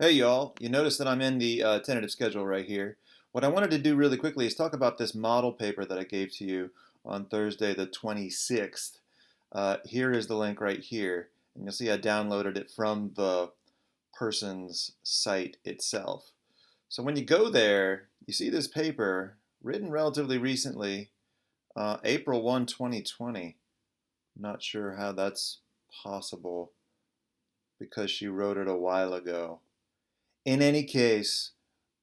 Hey y'all, you notice that I'm in the tentative schedule right here. What I wanted to do really quickly is talk about this model paper that I gave to you on Thursday the 26th. Here is the link right here, and you'll see I downloaded it from the person's site itself. So when you go there, you see this paper written relatively recently, April 1, 2020. Not sure how that's possible because she wrote it a while ago. In any case,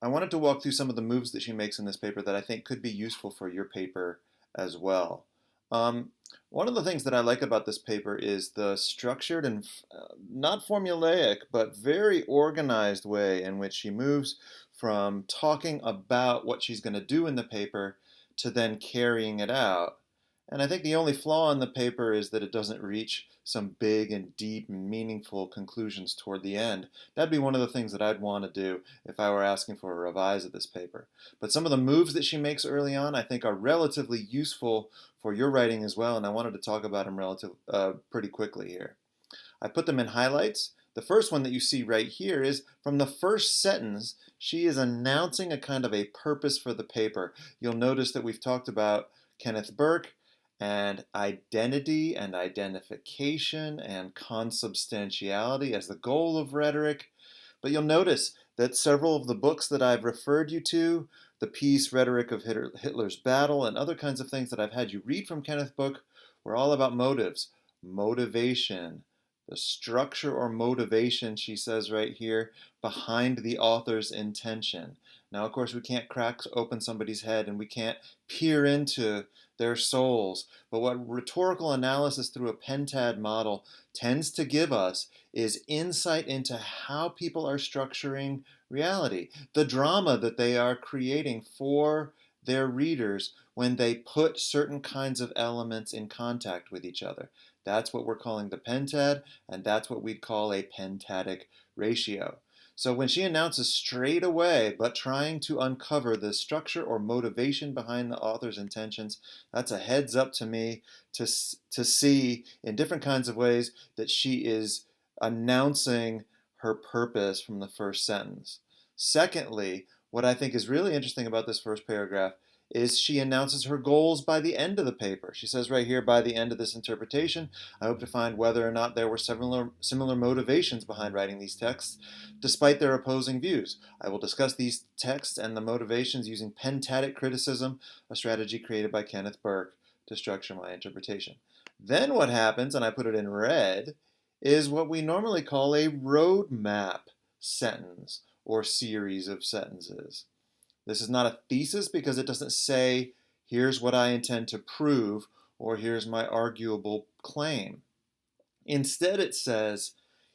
I wanted to walk through some of the moves that she makes in this paper that I think could be useful for your paper as well. Um, One of the things that I like about this paper is the structured and not formulaic, but very organized way in which she moves from talking about what she's going to do in the paper to then carrying it out. And I think the only flaw in the paper is that it doesn't reach some big and deep and meaningful conclusions toward the end. That'd be one of the things that I'd want to do if I were asking for a revise of this paper. But some of the moves that she makes early on I think are relatively useful for your writing as well, and I wanted to talk about them pretty quickly here. I put them in highlights. The first one that you see right here is from the first sentence, she is announcing a kind of a purpose for the paper. You'll notice that we've talked about Kenneth Burke and identity and identification and consubstantiality as the goal of rhetoric. But you'll notice that several of the books that I've referred you to, the Peace, Rhetoric of Hitler's Battle, and other kinds of things that I've had you read from Kenneth Book were all about motives, motivation, the structure or motivation, she says right here, behind the author's intention. Now, of course, we can't crack open somebody's head and we can't peer into their souls. But what rhetorical analysis through a pentad model tends to give us is insight into how people are structuring reality, the drama that they are creating for their readers when they put certain kinds of elements in contact with each other. That's what we're calling the pentad, and that's what we'd call a pentadic ratio. So when she announces straight away, but trying to uncover the structure or motivation behind the author's intentions, that's a heads up to me to see in different kinds of ways that she is announcing her purpose from the first sentence. Secondly, what I think is really interesting about this first paragraph is she announces her goals by the end of the paper. She says right here, by the end of this interpretation, I hope to find whether or not there were similar motivations behind writing these texts, despite their opposing views. I will discuss these texts and the motivations using pentadic criticism, a strategy created by Kenneth Burke to structure my interpretation. Then what happens, and I put it in red, is what we normally call a roadmap sentence or series of sentences. This is not a thesis because it doesn't say, here's what I intend to prove or here's my arguable claim. Instead, it says,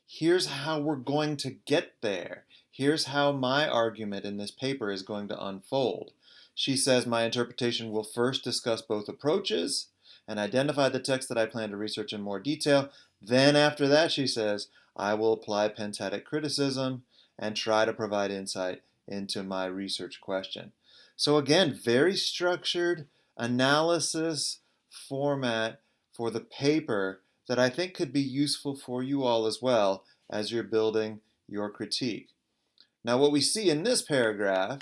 here's how we're going to get there. Here's how my argument in this paper is going to unfold. She says my interpretation will first discuss both approaches and identify the text that I plan to research in more detail. Then after that, she says, I will apply pentadic criticism and try to provide insight into my research question. So again, very structured analysis format for the paper that I think could be useful for you all as well as you're building your critique. Now, what we see in this paragraph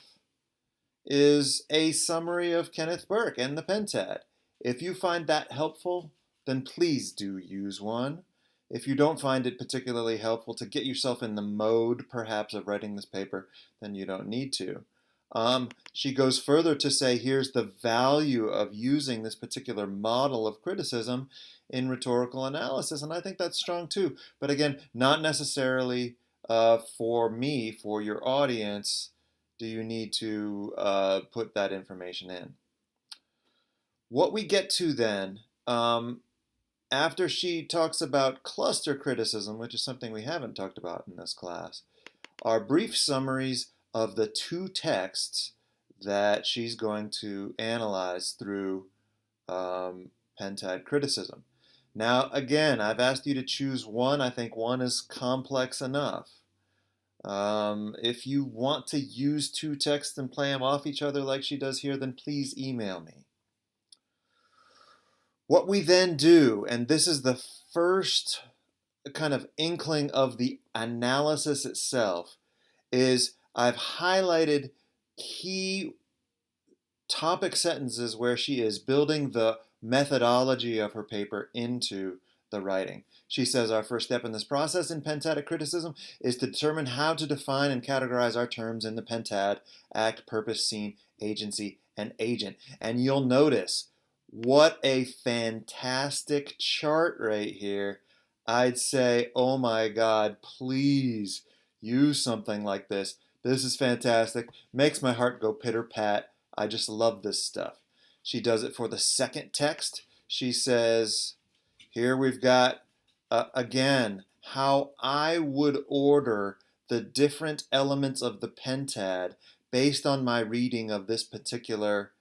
is a summary of Kenneth Burke and the pentad. If you find that helpful, then please do use one. If you don't find it particularly helpful to get yourself in the mode, perhaps, of writing this paper, then you don't need to. She goes further to say here's the value of using this particular model of criticism in rhetorical analysis, and I think that's strong too. But again, not necessarily for me, for your audience, do you need to put that information in. What we get to then, after she talks about cluster criticism, which is something we haven't talked about in this class, are brief summaries of the two texts that she's going to analyze through pentad criticism. Now, again, I've asked you to choose one. I think one is complex enough. If you want to use two texts and play them off each other like she does here, then please email me. What we then do, and this is the first kind of inkling of the analysis itself, is I've highlighted key topic sentences where she is building the methodology of her paper into the writing. She says our first step in this process in pentadic criticism is to determine how to define and categorize our terms in the pentad: act, purpose, scene, agency, and agent. And you'll notice what a fantastic chart right here. I'd say, oh my God, please use something like this. This is fantastic. Makes my heart go pitter pat. I just love this stuff. She does it for the second text. She says, here we've got, again, how I would order the different elements of the pentad based on my reading of this particular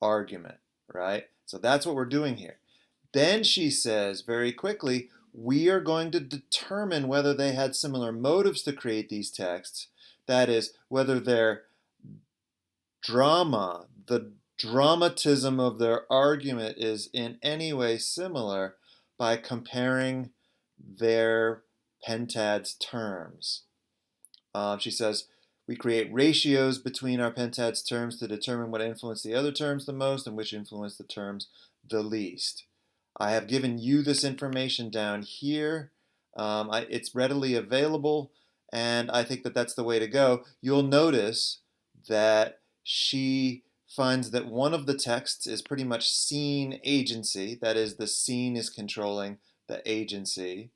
argument, right? So that's what we're doing here. Then she says very quickly, we are going to determine whether they had similar motives to create these texts. That is, whether their drama, the dramatism of their argument is in any way similar by comparing their pentad's terms. She says, we create ratios between our pentad's terms to determine what influence the other terms the most and which influence the terms the least. I have given you this information down here. It's readily available, and I think that that's the way to go. You'll notice that she finds that one of the texts is pretty much scene agency. That is, the scene is controlling the agency.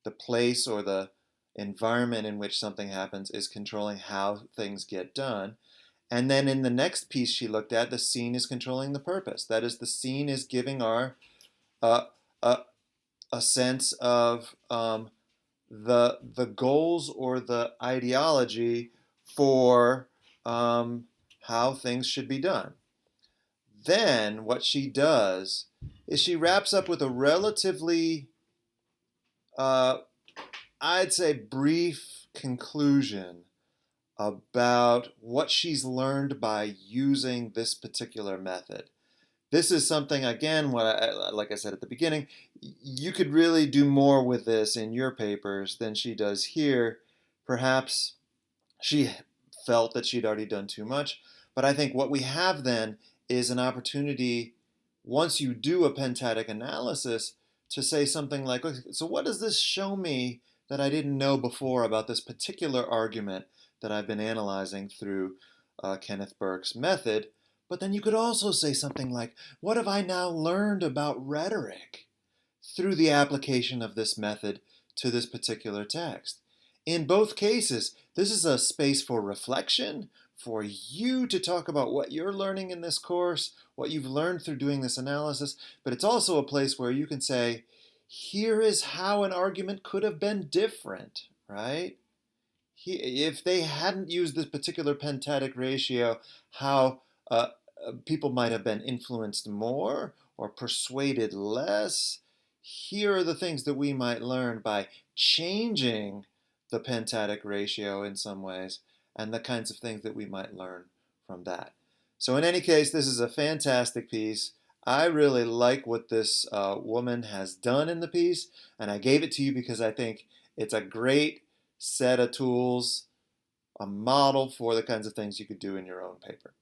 The place or the environment in which something happens is controlling how things get done. And then in the next piece she looked at, the scene is controlling the purpose. That is, the scene is giving our a sense of the goals or the ideology for how things should be done. Then what she does is she wraps up with a relatively, I'd say, brief conclusion about what she's learned by using this particular method. This is something, again, like I said at the beginning, you could really do more with this in your papers than she does here. Perhaps she felt that she'd already done too much, but I think what we have then is an opportunity, once you do a pentadic analysis, to say something like, okay, so what does this show me that I didn't know before about this particular argument that I've been analyzing through Kenneth Burke's method? But then you could also say something like, what have I now learned about rhetoric through the application of this method to this particular text? In both cases, this is a space for reflection, for you to talk about what you're learning in this course, what you've learned through doing this analysis, but it's also a place where you can say, here is how an argument could have been different, right? If they hadn't used this particular pentadic ratio, how people might have been influenced more or persuaded less. Here are the things that we might learn by changing the pentadic ratio in some ways, and the kinds of things that we might learn from that. So in any case, this is a fantastic piece. I really like what this woman has done in the piece, and I gave it to you because I think it's a great set of tools, a model for the kinds of things you could do in your own paper.